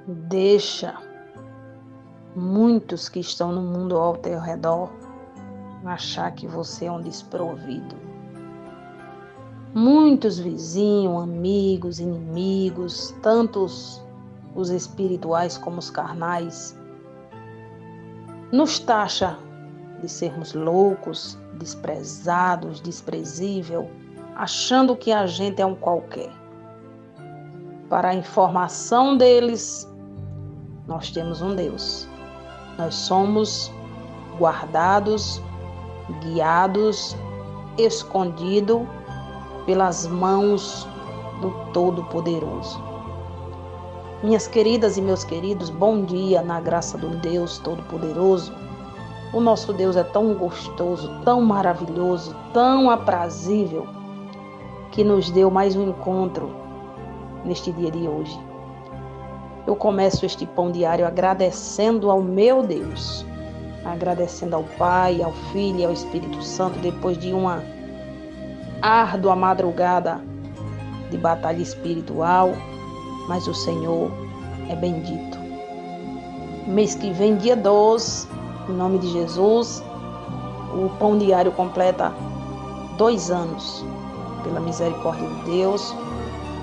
Deixa muitos que estão no mundo ao teu redor achar que você é um desprovido. Muitos vizinhos, amigos, inimigos, tantos os espirituais como os carnais, nos taxa de sermos loucos, desprezados, desprezível, achando que a gente é um qualquer. Para a informação deles, nós temos um Deus. Nós somos guardados, guiados, escondidos pelas mãos do Todo-Poderoso. Minhas queridas e meus queridos, bom dia na graça do Deus Todo-Poderoso. O nosso Deus é tão gostoso, tão maravilhoso, tão aprazível, que nos deu mais um encontro neste dia de hoje. Eu começo este pão diário agradecendo ao meu Deus, agradecendo ao Pai, ao Filho e ao Espírito Santo, depois de uma árdua madrugada de batalha espiritual, mas o Senhor é bendito. Mês que vem, dia 12, em nome de Jesus, o pão diário completa 2 anos, pela misericórdia de Deus.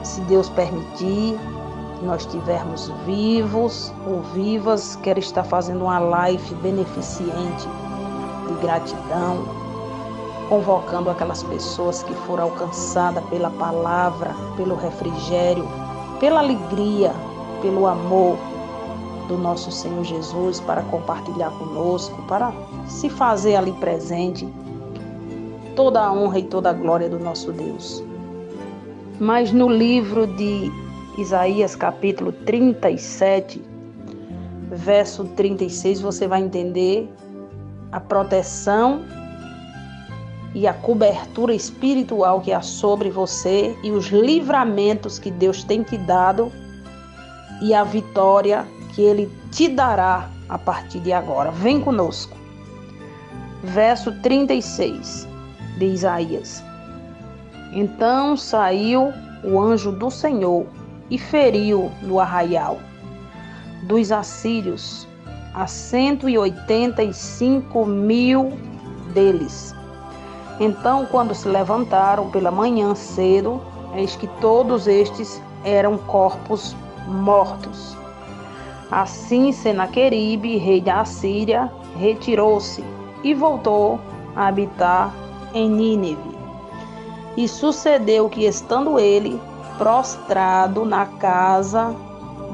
Se Deus permitir, que nós estivermos vivos ou vivas, quero estar fazendo uma live beneficente de gratidão, convocando aquelas pessoas que foram alcançadas pela palavra, pelo refrigério, pela alegria, pelo amor do nosso Senhor Jesus, para compartilhar conosco, para se fazer ali presente toda a honra e toda a glória do nosso Deus. Mas no livro de Isaías, capítulo 37, verso 36, você vai entender a proteção e a cobertura espiritual que há sobre você e os livramentos que Deus tem te dado e a vitória que Ele te dará a partir de agora. Vem conosco. Verso 36 de Isaías. Então saiu o anjo do Senhor e feriu no arraial dos assírios a 185.000 deles. Então, quando se levantaram pela manhã cedo, eis que todos estes eram corpos mortos. Assim, Senaqueribe, rei da Assíria, retirou-se e voltou a habitar em Nínive. E sucedeu que, estando ele prostrado na casa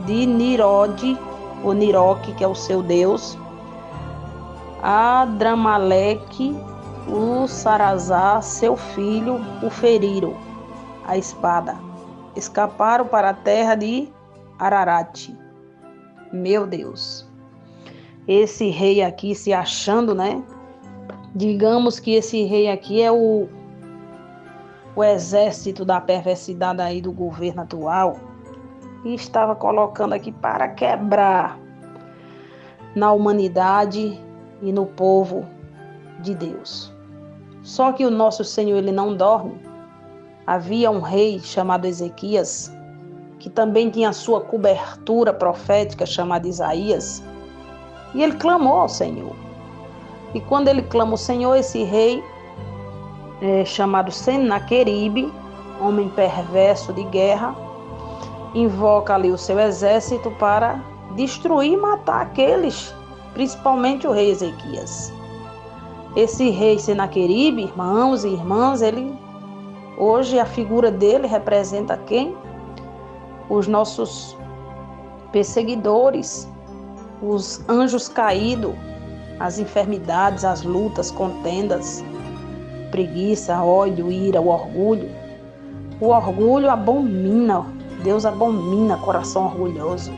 de Nirode, ou Niroque, que é o seu Deus, Adramaleque, o Sarazar, seu filho, o feriram a espada. Escaparam para a terra de Ararat. Meu Deus. Esse rei aqui se achando, né? Digamos que esse rei aqui é o exército da perversidade aí do governo atual, e estava colocando aqui para quebrar na humanidade e no povo de Deus. Só que o nosso Senhor, ele não dorme. Havia um rei chamado Ezequias, que também tinha a sua cobertura profética chamada Isaías, e ele clamou ao Senhor. E quando ele clama ao Senhor, esse rei chamado Senaqueribe, homem perverso de guerra, invoca ali o seu exército para destruir e matar aqueles, principalmente o rei Ezequias. Esse rei Senaqueribe, irmãos e irmãs, hoje a figura dele representa quem? Os nossos perseguidores, os anjos caídos, as enfermidades, as lutas, contendas, preguiça, ódio, ira, o orgulho. O orgulho abomina, Deus abomina coração orgulhoso.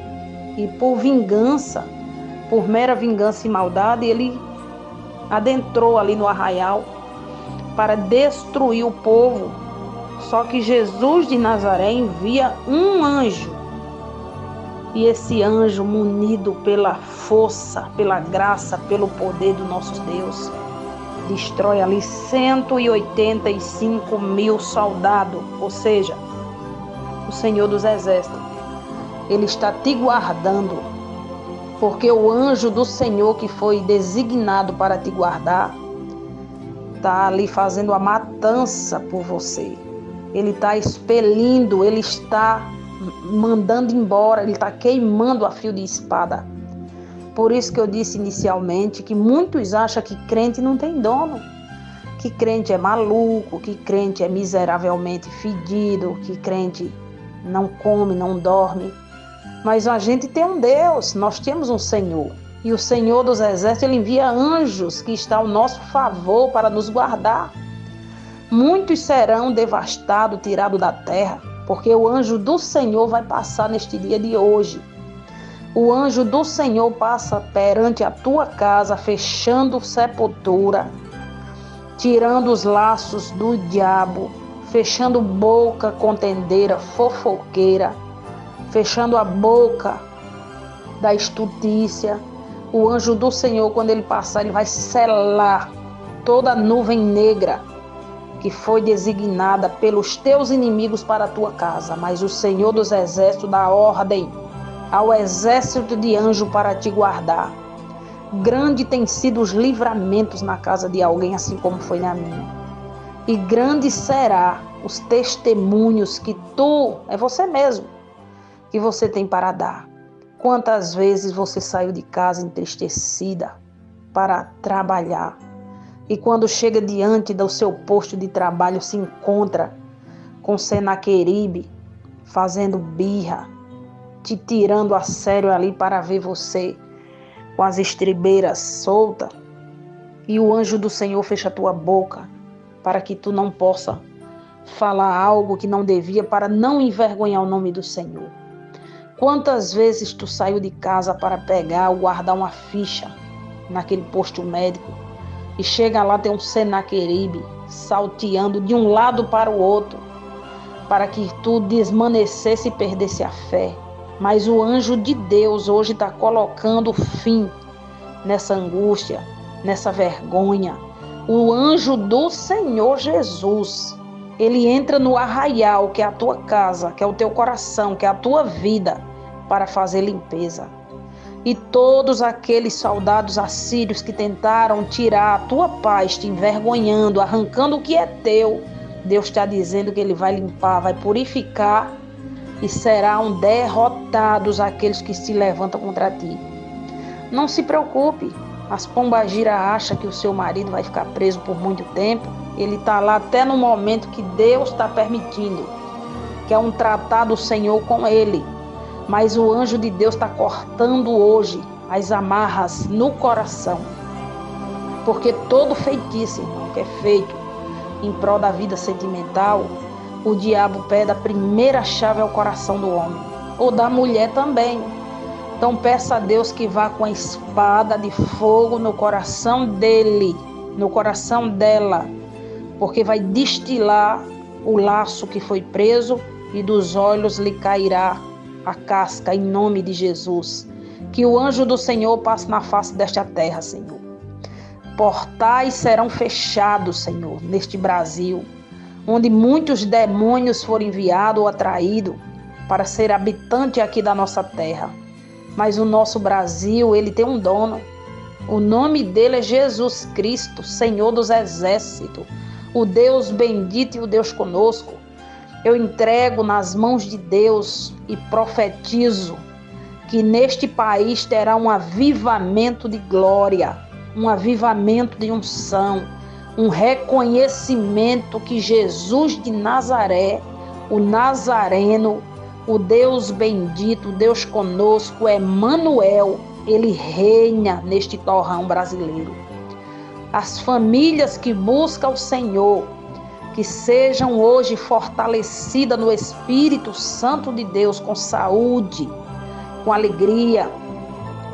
E por vingança, por mera vingança e maldade, ele adentrou ali no arraial para destruir o povo. Só que Jesus de Nazaré envia um anjo. E esse anjo, munido pela força, pela graça, pelo poder do nosso Deus, destrói ali 185.000 soldados, ou seja, o Senhor dos Exércitos. Ele está te guardando, porque o anjo do Senhor que foi designado para te guardar está ali fazendo a matança por você. Ele está expelindo, ele está mandando embora, ele está queimando a fio de espada. Por isso que eu disse inicialmente que muitos acham que crente não tem dono, que crente é maluco, que crente é miseravelmente fedido, que crente não come, não dorme. Mas a gente tem um Deus, nós temos um Senhor. E o Senhor dos Exércitos, ele envia anjos que estão ao nosso favor para nos guardar. Muitos serão devastados, tirados da terra, porque o anjo do Senhor vai passar neste dia de hoje. O anjo do Senhor passa perante a tua casa, fechando sepultura, tirando os laços do diabo, fechando boca contendeira, fofoqueira, fechando a boca da estutícia. O anjo do Senhor, quando ele passar, ele vai selar toda a nuvem negra que foi designada pelos teus inimigos para a tua casa. Mas o Senhor dos Exércitos dá ordem ao exército de anjo para te guardar. Grande tem sido os livramentos na casa de alguém, assim como foi na minha. E grande será os testemunhos que é você mesmo, que você tem para dar. Quantas vezes você saiu de casa entristecida para trabalhar e quando chega diante do seu posto de trabalho se encontra com Senaqueribe fazendo birra, te tirando a sério ali para ver você com as estribeiras soltas, e o anjo do Senhor fecha a tua boca para que tu não possa falar algo que não devia, para não envergonhar o nome do Senhor. Quantas vezes tu saiu de casa para pegar ou guardar uma ficha naquele posto médico e chega lá, tem um Senaqueribe salteando de um lado para o outro para que tu desmanecesse e perdesse a fé. Mas o anjo de Deus hoje está colocando fim nessa angústia, nessa vergonha. O anjo do Senhor Jesus, ele entra no arraial, que é a tua casa, que é o teu coração, que é a tua vida, para fazer limpeza. E todos aqueles soldados assírios que tentaram tirar a tua paz, te envergonhando, arrancando o que é teu, Deus está dizendo que ele vai limpar, vai purificar, e serão derrotados aqueles que se levantam contra ti. Não se preocupe, as pombagiras acham que o seu marido vai ficar preso por muito tempo. Ele está lá até no momento que Deus está permitindo, que é um tratado do Senhor com ele. Mas o anjo de Deus está cortando hoje as amarras no coração. Porque todo feitiço, irmão, que é feito em prol da vida sentimental, o diabo pede a primeira chave ao coração do homem, ou da mulher também. Então peça a Deus que vá com a espada de fogo no coração dele, no coração dela, porque vai destilar o laço que foi preso e dos olhos lhe cairá a casca, em nome de Jesus. Que o anjo do Senhor passe na face desta terra, Senhor. Portais serão fechados, Senhor, neste Brasil, onde muitos demônios foram enviados ou atraídos para ser habitante aqui da nossa terra. Mas o nosso Brasil, ele tem um dono. O nome dele é Jesus Cristo, Senhor dos Exércitos, o Deus bendito e o Deus conosco. Eu entrego nas mãos de Deus e profetizo que neste país terá um avivamento de glória, um avivamento de unção, um reconhecimento que Jesus de Nazaré, o Nazareno, o Deus bendito, o Deus conosco, Emmanuel, ele reina neste torrão brasileiro. As famílias que buscam o Senhor, que sejam hoje fortalecidas no Espírito Santo de Deus, com saúde, com alegria,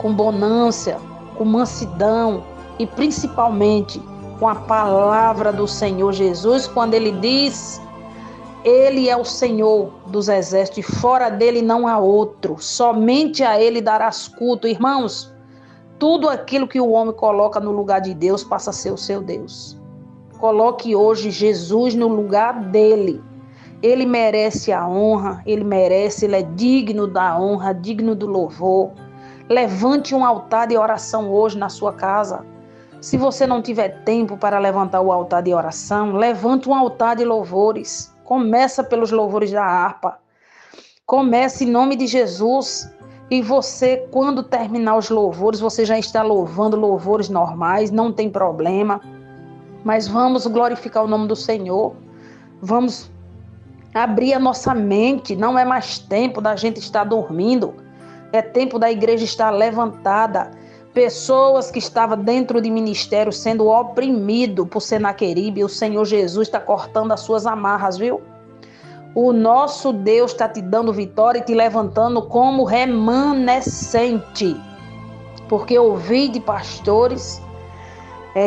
com bonança, com mansidão e principalmente com a palavra do Senhor Jesus, quando ele diz: ele é o Senhor dos exércitos e fora dele não há outro, somente a ele darás culto. Irmãos, tudo aquilo que o homem coloca no lugar de Deus passa a ser o seu Deus. Coloque hoje Jesus no lugar dele Ele merece a honra, ele merece, ele é digno da honra, digno do louvor. Levante um altar de oração hoje na sua casa. Se você não tiver tempo para levantar o altar de oração, levante um altar de louvores. Começa pelos louvores da harpa. Comece em nome de Jesus. E você, quando terminar os louvores, você já está louvando louvores normais, não tem problema. Mas vamos glorificar o nome do Senhor. Vamos abrir a nossa mente. Não é mais tempo da gente estar dormindo. É tempo da igreja estar levantada. Pessoas que estavam dentro de ministério sendo oprimido por Senaqueribe, o Senhor Jesus está cortando as suas amarras, viu? O nosso Deus está te dando vitória e te levantando como remanescente. Porque ouvi de pastores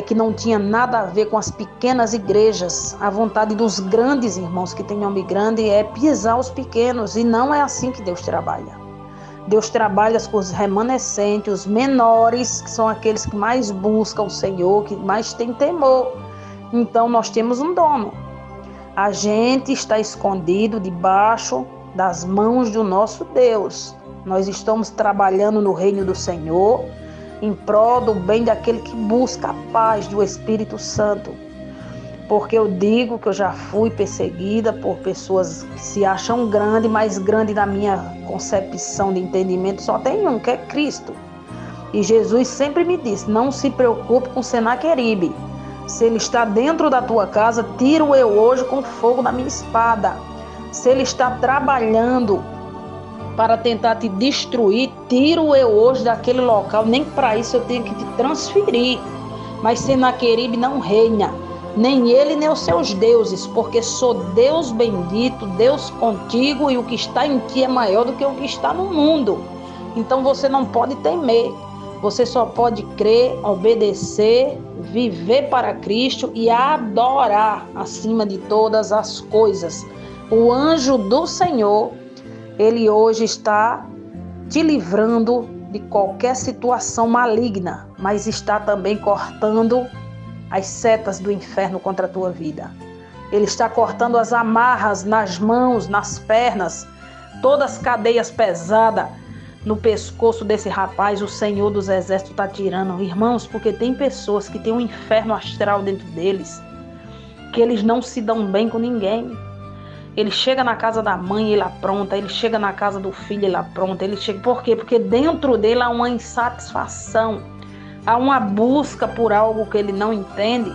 que não tinha nada a ver com as pequenas igrejas. A vontade dos grandes irmãos que têm nome grande é pisar os pequenos. E não é assim que Deus trabalha. Deus trabalha com os remanescentes, os menores, que são aqueles que mais buscam o Senhor, que mais têm temor. Então nós temos um dono. A gente está escondido debaixo das mãos do nosso Deus. Nós estamos trabalhando no reino do Senhor, em prol do bem daquele que busca a paz do Espírito Santo. Porque eu digo que eu já fui perseguida por pessoas que se acham grande, mas grande na minha concepção de entendimento só tem um, que é Cristo. E Jesus sempre me disse, não se preocupe com Senaqueribe. Se ele está dentro da tua casa, tiro eu hoje com fogo da minha espada. Se ele está trabalhando para tentar te destruir, tiro eu hoje daquele local. Nem para isso eu tenho que te transferir. Mas Senaqueribe não reina. Nem ele, nem os seus deuses, porque sou Deus bendito, Deus contigo, e o que está em ti é maior do que o que está no mundo. Então você não pode temer, você só pode crer, obedecer, viver para Cristo e adorar acima de todas as coisas. O anjo do Senhor, ele hoje está te livrando de qualquer situação maligna, mas está também cortando as setas do inferno contra a tua vida. Ele está cortando as amarras nas mãos, nas pernas, todas as cadeias pesadas no pescoço desse rapaz. O Senhor dos Exércitos está tirando, irmãos, porque tem pessoas que têm um inferno astral dentro deles, que eles não se dão bem com ninguém. Ele chega na casa da mãe, ele apronta. Ele chega na casa do filho, ele apronta. Ele chega... Por quê? Porque dentro dele há uma insatisfação. Há uma busca por algo que ele não entende.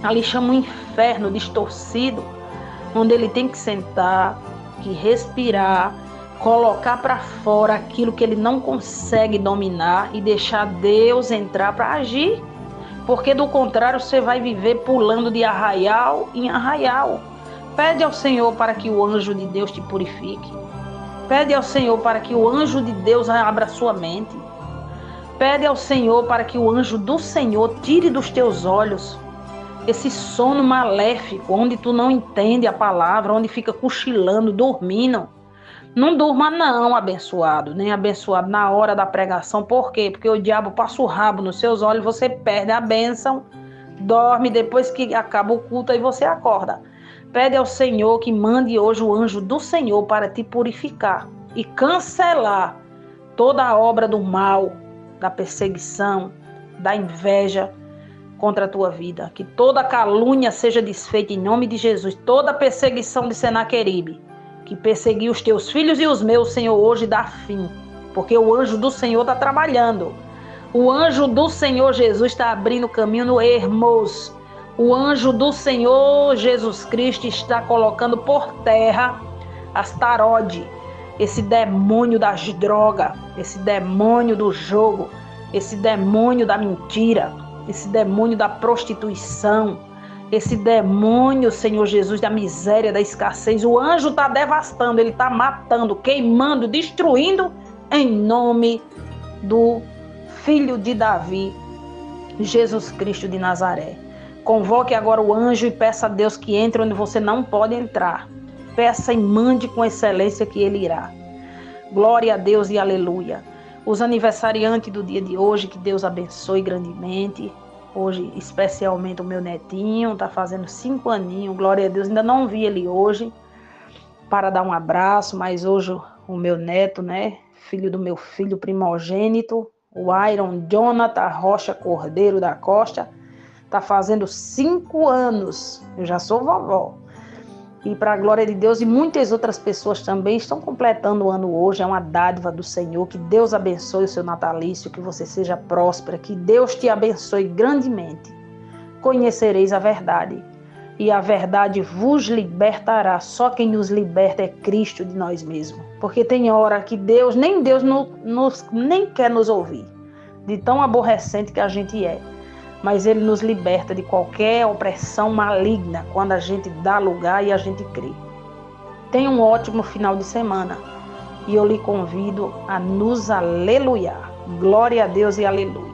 Ali chama um inferno distorcido, onde ele tem que sentar, que respirar, colocar para fora aquilo que ele não consegue dominar e deixar Deus entrar para agir. Porque do contrário você vai viver pulando de arraial em arraial. Pede ao Senhor para que o anjo de Deus te purifique. Pede ao Senhor para que o anjo de Deus abra sua mente. Pede ao Senhor para que o anjo do Senhor tire dos teus olhos esse sono maléfico, onde tu não entende a palavra, onde fica cochilando, dormindo. Não durma não, abençoado, nem abençoado na hora da pregação. Por quê? Porque o diabo passa o rabo nos seus olhos, você perde a bênção, dorme, depois que acaba o culto, aí você acorda. Pede ao Senhor que mande hoje o anjo do Senhor para te purificar e cancelar toda a obra do mal, da perseguição, da inveja contra a tua vida. Que toda calúnia seja desfeita em nome de Jesus. Toda perseguição de Senaqueribe, que perseguiu os teus filhos e os meus, Senhor, hoje dá fim. Porque o anjo do Senhor está trabalhando. O anjo do Senhor Jesus está abrindo caminho no Hermos. O anjo do Senhor Jesus Cristo está colocando por terra Astarode, esse demônio das drogas, esse demônio do jogo, esse demônio da mentira, esse demônio da prostituição, esse demônio, Senhor Jesus, da miséria, da escassez. O anjo está devastando, ele está matando, queimando, destruindo, em nome do Filho de Davi, Jesus Cristo de Nazaré. Convoque agora o anjo e peça a Deus que entre onde você não pode entrar. Peça e mande com excelência que ele irá. Glória a Deus e aleluia. Os aniversariantes do dia de hoje, que Deus abençoe grandemente. Hoje, especialmente o meu netinho, está fazendo 5 aninhos. Glória a Deus, ainda não vi ele hoje. para dar um abraço, mas hoje o meu neto, né, filho do meu filho primogênito, o Iron Jonathan Rocha Cordeiro da Costa, está fazendo 5 anos. Eu já sou vovó. E para a glória de Deus, e muitas outras pessoas também estão completando o ano hoje. É uma dádiva do Senhor. Que Deus abençoe o seu natalício, que você seja próspera, que Deus te abençoe grandemente. Conhecereis a verdade, e a verdade vos libertará. Só quem nos liberta é Cristo de nós mesmos. Porque tem hora que Deus nem quer nos ouvir, de tão aborrecente que a gente é. Mas Ele nos liberta de qualquer opressão maligna quando a gente dá lugar e a gente crê. Tenha um ótimo final de semana e eu lhe convido a nos aleluiar. Glória a Deus e aleluia.